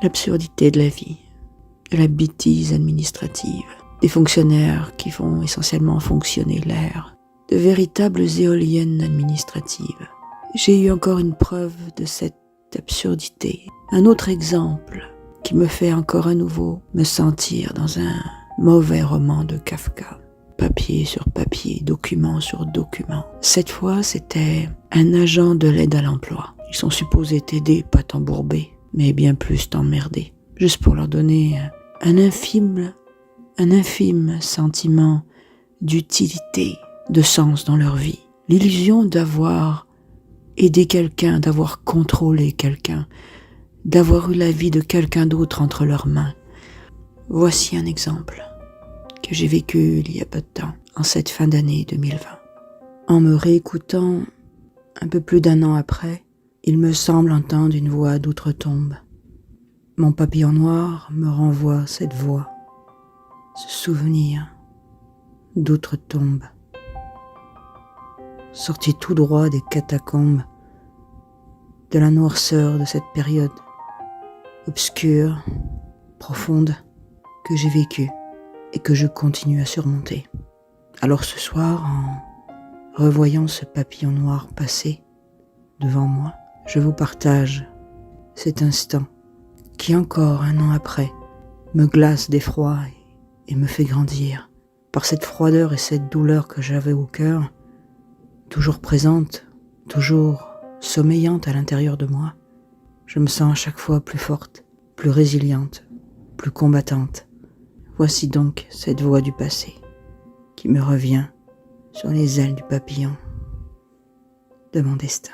l'absurdité de la vie, de la bêtise administrative, des fonctionnaires qui font essentiellement fonctionner l'air, de véritables éoliennes administratives. J'ai eu encore une preuve de cette absurdité. Un autre exemple qui me fait encore à nouveau me sentir dans un mauvais roman de Kafka. Papier sur papier, document sur document. Cette fois, c'était un agent de l'aide à l'emploi. Ils sont supposés t'aider, pas t'embourber, mais bien plus t'emmerder. Juste pour leur donner un infime sentiment d'utilité, de sens dans leur vie. L'illusion d'avoir aidé quelqu'un, d'avoir contrôlé quelqu'un, d'avoir eu la vie de quelqu'un d'autre entre leurs mains. Voici un exemple que j'ai vécu il y a peu de temps, en cette fin d'année 2020. En me réécoutant un peu plus d'un an après, il me semble entendre une voix d'outre-tombe. Mon papillon noir me renvoie cette voix, ce souvenir d'outre-tombe, sorti tout droit des catacombes, de la noirceur de cette période obscure, profonde, que j'ai vécue et que je continue à surmonter. Alors ce soir, en revoyant ce papillon noir passer devant moi, je vous partage cet instant qui encore un an après me glace d'effroi et me fait grandir par cette froideur et cette douleur que j'avais au cœur, toujours présente, toujours sommeillante à l'intérieur de moi. Je me sens à chaque fois plus forte, plus résiliente, plus combattante. Voici donc cette voix du passé qui me revient sur les ailes du papillon de mon destin.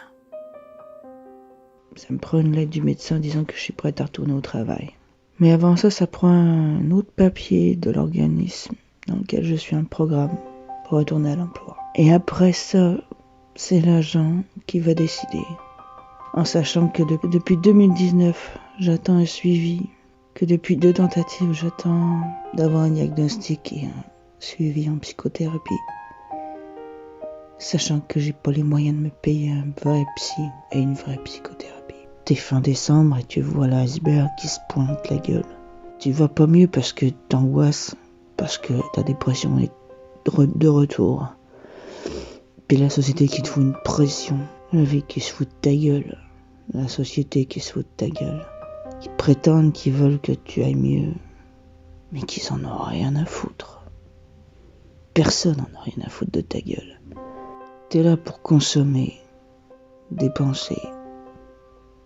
Ça me prend une lettre du médecin disant que je suis prête à retourner au travail. Mais avant ça, ça prend un autre papier de l'organisme dans lequel je suis un programme pour retourner à l'emploi. Et après ça, c'est l'agent qui va décider. En sachant que depuis 2019, j'attends un suivi, que depuis 2 tentatives, j'attends d'avoir un diagnostic et un suivi en psychothérapie. Sachant que j'ai pas les moyens de me payer un vrai psy et une vraie psychothérapie. T'es fin décembre et tu vois l'iceberg qui se pointe la gueule. Tu vas pas mieux parce que t'angoisses, parce que ta dépression est de retour. Puis la société qui te fout une pression, la vie qui se fout de ta gueule, la société qui se fout de ta gueule, qui prétendent qu'ils veulent que tu ailles mieux, mais qu'ils en ont rien à foutre. Personne en a rien à foutre de ta gueule. T'es là pour consommer, dépenser,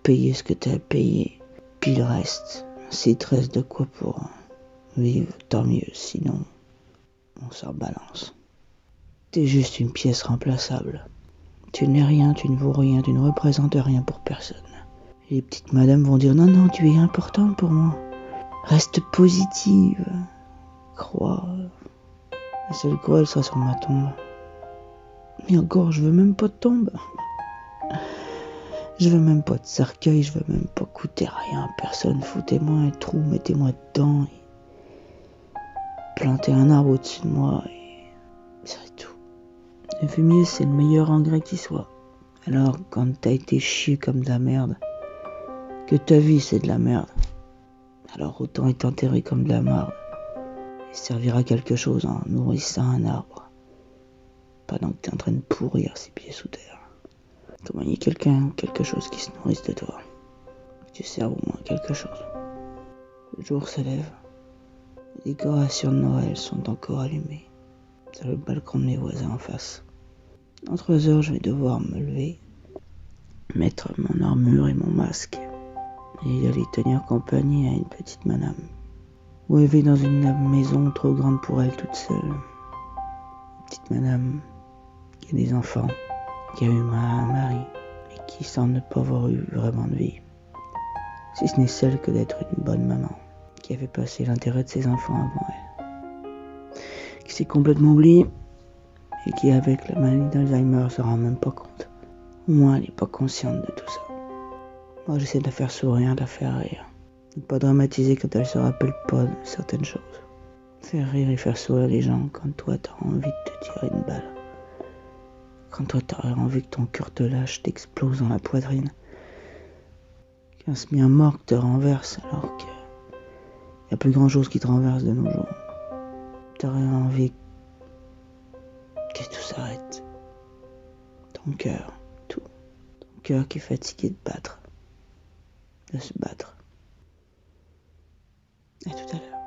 payer ce que t'as à payer, puis le reste, s'il te reste de quoi pour vivre, tant mieux, sinon on s'en balance. T'es juste une pièce remplaçable. Tu n'es rien, tu ne vaux rien, tu ne représentes rien pour personne. Et les petites madames vont dire non, tu es importante pour moi. Reste positive. Crois. La seule croix, elle sera sur ma tombe. Mais encore, je veux même pas de tombe. Je veux même pas de cercueil, je veux même pas coûter rien à personne. Foutez-moi un trou, mettez-moi dedans. Et plantez un arbre au-dessus de moi. Et c'est tout. Le fumier, c'est le meilleur engrais qui soit. Alors, quand t'as été chié comme de la merde, que ta vie c'est de la merde, alors autant être enterré comme de la merde et servir à quelque chose en nourrissant un arbre, pendant que t'es en train de pourrir 6 pieds sous terre. Comment il y a quelque chose qui se nourrisse de toi, que tu serves au moins quelque chose. Le jour se lève, les décorations de Noël sont encore allumées sur le balcon de mes voisins en face. Dans 3 heures, je vais devoir me lever, mettre mon armure et mon masque et aller tenir compagnie à une petite madame. Où elle vit dans une maison trop grande pour elle toute seule. Une petite madame qui a des enfants, qui a eu un mari et qui semble ne pas avoir eu vraiment de vie. Si ce n'est celle que d'être une bonne maman, qui avait passé l'intérêt de ses enfants avant elle. Qui s'est complètement oubliée et qui avec la maladie d'Alzheimer se rend même pas compte. Au moins elle n'est pas consciente de tout ça. Moi j'essaie de la faire sourire, de la faire rire. Ne pas dramatiser quand elle se rappelle pas de certaines choses. Faire rire et faire sourire les gens quand toi t'as envie de te tirer une balle. Quand toi t'as envie que ton cœur te lâche, t'explose dans la poitrine. Qu'un bien mort te renverse alors que y a plus grand chose qui te renverse de nos jours. T'aurais envie que tout s'arrête. Ton cœur, tout. Ton cœur qui est fatigué de se battre. À tout à l'heure.